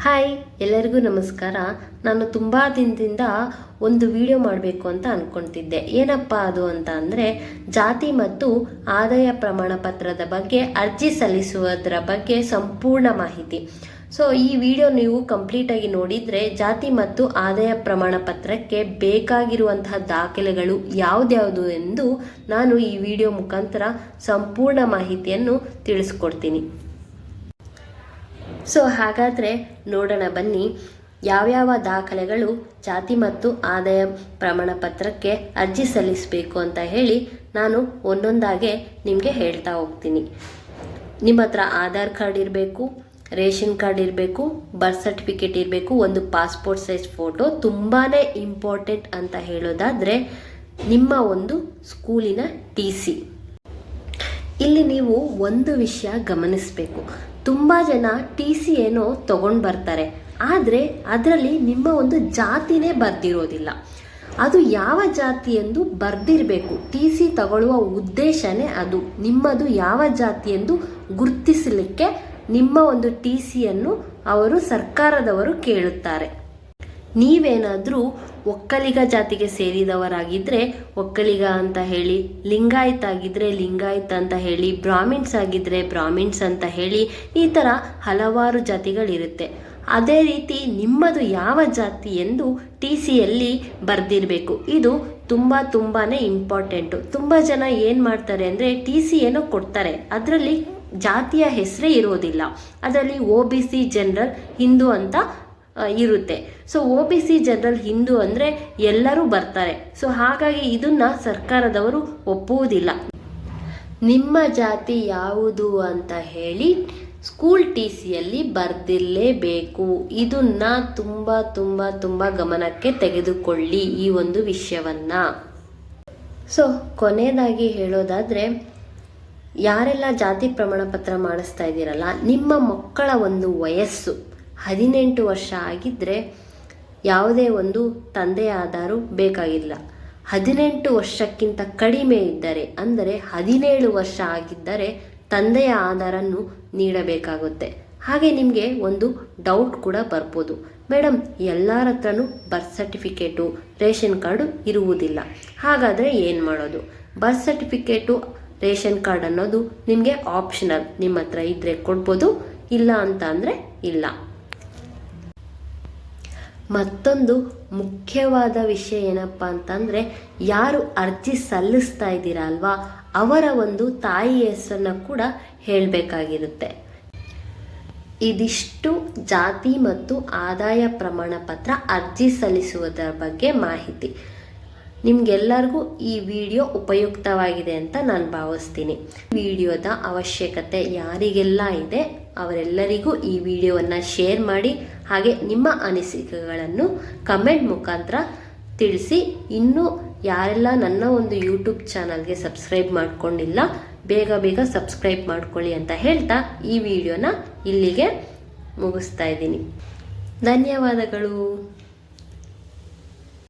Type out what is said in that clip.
Hi, ಎಲ್ಲರಿಗೂ ನಮಸ್ಕಾರ. ನಾನು ತುಂಬ ದಿನದಿಂದ ಒಂದು ವಿಡಿಯೋ ಮಾಡಬೇಕು ಅಂತ ಅಂದ್ಕೊಳ್ತಿದ್ದೆ. ಏನಪ್ಪ ಅದು ಅಂತ ಅಂದರೆ, ಜಾತಿ ಮತ್ತು ಆದಾಯ ಪ್ರಮಾಣ ಪತ್ರದ ಬಗ್ಗೆ ಅರ್ಜಿ ಸಲ್ಲಿಸುವುದರ ಬಗ್ಗೆ ಸಂಪೂರ್ಣ ಮಾಹಿತಿ. ಸೊ ಈ ವಿಡಿಯೋ ನೀವು ಕಂಪ್ಲೀಟಾಗಿ ನೋಡಿದರೆ ಜಾತಿ ಮತ್ತು ಆದಾಯ ಪ್ರಮಾಣ ಪತ್ರಕ್ಕೆ ಬೇಕಾಗಿರುವಂತಹ ದಾಖಲೆಗಳು ಯಾವುದ್ಯಾವುದು ಎಂದು ನಾನು ಈ ವಿಡಿಯೋ ಮುಖಾಂತರ ಸಂಪೂರ್ಣ ಮಾಹಿತಿಯನ್ನು ತಿಳಿಸ್ಕೊಡ್ತೀನಿ. ಸೊ ಹಾಗಾದರೆ ನೋಡೋಣ ಬನ್ನಿ, ಯಾವ್ಯಾವ ದಾಖಲೆಗಳು ಜಾತಿ ಮತ್ತು ಆದಾಯ ಪ್ರಮಾಣ ಪತ್ರಕ್ಕೆ ಅರ್ಜಿ ಸಲ್ಲಿಸಬೇಕು ಅಂತ ಹೇಳಿ ನಾನು ಒಂದೊಂದಾಗೆ ನಿಮಗೆ ಹೇಳ್ತಾ ಹೋಗ್ತೀನಿ. ನಿಮ್ಮ ಹತ್ರ ಆಧಾರ್ ಕಾರ್ಡ್ ಇರಬೇಕು, ರೇಷನ್ ಕಾರ್ಡ್ ಇರಬೇಕು, ಬರ್ತ್ ಸರ್ಟಿಫಿಕೇಟ್ ಇರಬೇಕು, ಒಂದು ಪಾಸ್ಪೋರ್ಟ್ ಸೈಜ್ ಫೋಟೋ. ತುಂಬಾ ಇಂಪಾರ್ಟೆಂಟ್ ಅಂತ ಹೇಳೋದಾದರೆ ನಿಮ್ಮ ಒಂದು ಸ್ಕೂಲಿನ TC. ಇಲ್ಲಿ ನೀವು ಒಂದು ವಿಷಯ ಗಮನಿಸಬೇಕು. ತುಂಬ ಜನ TC ಏನೋ ತಗೊಂಡು ಬರ್ತಾರೆ, ಆದರೆ ಅದರಲ್ಲಿ ನಿಮ್ಮ ಒಂದು ಜಾತಿನೇ ಬರ್ದಿರೋದಿಲ್ಲ. ಅದು ಯಾವ ಜಾತಿ ಎಂದು ಬರ್ದಿರಬೇಕು. TC ತಗೊಳ್ಳುವ ಉದ್ದೇಶನೇ ಅದು. ನಿಮ್ಮದು ಯಾವ ಜಾತಿ ಎಂದು ಗುರುತಿಸಲಿಕ್ಕೆ ನಿಮ್ಮ ಒಂದು TCಯನ್ನು ಅವರು ಸರ್ಕಾರದವರು ಕೇಳುತ್ತಾರೆ. ನೀವೇನಾದರೂ ಒಕ್ಕಲಿಗ ಜಾತಿಗೆ ಸೇರಿದವರಾಗಿದ್ದರೆ ಒಕ್ಕಲಿಗ ಅಂತ ಹೇಳಿ, ಲಿಂಗಾಯತ್ ಆಗಿದ್ದರೆ ಲಿಂಗಾಯತ್ ಅಂತ ಹೇಳಿ, ಬ್ರಾಹ್ಮಿಣ್ಸ್ ಆಗಿದ್ದರೆ ಬ್ರಾಹ್ಮಿಣ್ಸ್ ಅಂತ ಹೇಳಿ, ಈ ಥರ ಹಲವಾರು ಜಾತಿಗಳಿರುತ್ತೆ. ಅದೇ ರೀತಿ ನಿಮ್ಮದು ಯಾವ ಜಾತಿ ಎಂದು TCಯಲ್ಲಿ ಬರೆದಿರಬೇಕು. ಇದು ತುಂಬಾ ಇಂಪಾರ್ಟೆಂಟು. ತುಂಬ ಜನ ಏನು ಮಾಡ್ತಾರೆ ಅಂದರೆ, TC ಏನೋ ಕೊಡ್ತಾರೆ, ಅದರಲ್ಲಿ ಜಾತಿಯ ಹೆಸರೇ ಇರೋದಿಲ್ಲ. ಅದರಲ್ಲಿ OBC ಜನರಲ್ ಹಿಂದೂ ಅಂತ ಇರುತ್ತೆ. ಸೊ OBC ಜನರಲ್ ಹಿಂದೂ ಅಂದರೆ ಎಲ್ಲರೂ ಬರ್ತಾರೆ. ಸೊ ಹಾಗಾಗಿ ಇದನ್ನು ಸರ್ಕಾರದವರು ಒಪ್ಪುವುದಿಲ್ಲ. ನಿಮ್ಮ ಜಾತಿ ಯಾವುದು ಅಂತ ಹೇಳಿ ಸ್ಕೂಲ್ TCಯಲ್ಲಿ ಬರ್ದಿರಲೇಬೇಕು. ಇದನ್ನು ತುಂಬ ಗಮನಕ್ಕೆ ತೆಗೆದುಕೊಳ್ಳಿ ಈ ಒಂದು ವಿಷಯವನ್ನು. ಸೊ ಕೊನೆಯದಾಗಿ ಹೇಳೋದಾದರೆ, ಯಾರೆಲ್ಲ ಜಾತಿ ಪ್ರಮಾಣ ಪತ್ರ ಮಾಡಿಸ್ತಾ ಇದ್ದೀರಲ್ಲ, ನಿಮ್ಮ ಮಕ್ಕಳ ಒಂದು ವಯಸ್ಸು 18 ವರ್ಷ ಆಗಿದ್ದರೆ ಯಾವುದೇ ಒಂದು ತಂದೆಯ ಆಧಾರು ಬೇಕಾಗಿಲ್ಲ. 18 ವರ್ಷಕ್ಕಿಂತ ಕಡಿಮೆ ಇದ್ದರೆ, ಅಂದರೆ 17 ವರ್ಷ ಆಗಿದ್ದರೆ ತಂದೆಯ ಆಧಾರನ್ನು ನೀಡಬೇಕಾಗುತ್ತೆ. ಹಾಗೆ ನಿಮಗೆ ಒಂದು ಡೌಟ್ ಕೂಡ ಬರ್ಬೋದು, ಮೇಡಮ್ ಎಲ್ಲರ ಹತ್ರನೂ ಬರ್ತ್ ಸರ್ಟಿಫಿಕೇಟು ರೇಷನ್ ಕಾರ್ಡು ಇರುವುದಿಲ್ಲ, ಹಾಗಾದರೆ ಏನು ಮಾಡೋದು? ಬರ್ತ್ ಸರ್ಟಿಫಿಕೇಟು ರೇಷನ್ ಕಾರ್ಡ್ ಅನ್ನೋದು ನಿಮಗೆ ಆಪ್ಷನಲ್. ನಿಮ್ಮ ಹತ್ರ ಇದ್ದರೆ ಕೊಡ್ಬೋದು, ಇಲ್ಲ ಅಂತ ಅಂದರೆ ಇಲ್ಲ. ಮತ್ತೊಂದು ಮುಖ್ಯವಾದ ವಿಷಯ ಏನಪ್ಪ ಅಂತಂದರೆ, ಯಾರು ಅರ್ಜಿ ಸಲ್ಲಿಸ್ತಾ ಇದ್ದೀರಾ ಅಲ್ವಾ, ಅವರ ಒಂದು ತಾಯಿ ಹೆಸರನ್ನು ಕೂಡ ಹೇಳಬೇಕಾಗಿರುತ್ತೆ. ಇದಿಷ್ಟು ಜಾತಿ ಮತ್ತು ಆದಾಯ ಪ್ರಮಾಣ ಪತ್ರ ಅರ್ಜಿ ಸಲ್ಲಿಸುವುದರ ಬಗ್ಗೆ ಮಾಹಿತಿ. ನಿಮಗೆಲ್ಲರಿಗೂ ಈ ವಿಡಿಯೋ ಉಪಯುಕ್ತವಾಗಿದೆ ಅಂತ ನಾನು ಭಾವಿಸ್ತೀನಿ. ವಿಡಿಯೋದ ಅವಶ್ಯಕತೆ ಯಾರಿಗೆಲ್ಲ ಇದೆ ಅವರೆಲ್ಲರಿಗೂ ಈ ವಿಡಿಯೋವನ್ನು ಶೇರ್ ಮಾಡಿ, ಹಾಗೆ ನಿಮ್ಮ ಅನಿಸಿಕೆಗಳನ್ನು ಕಮೆಂಟ್ ಮುಖಾಂತರ ತಿಳಿಸಿ. ಇನ್ನೂ ಯಾರೆಲ್ಲ ನನ್ನ ಒಂದು ಯೂಟ್ಯೂಬ್ ಚಾನಲ್ಗೆ ಸಬ್ಸ್ಕ್ರೈಬ್ ಮಾಡ್ಕೊಂಡಿಲ್ಲ, ಬೇಗ ಸಬ್ಸ್ಕ್ರೈಬ್ ಮಾಡ್ಕೊಳ್ಳಿ ಅಂತ ಹೇಳ್ತಾ ಈ ವಿಡಿಯೋನ ಇಲ್ಲಿಗೆ ಮುಗಿಸ್ತಾ ಇದ್ದೀನಿ. ಧನ್ಯವಾದಗಳು.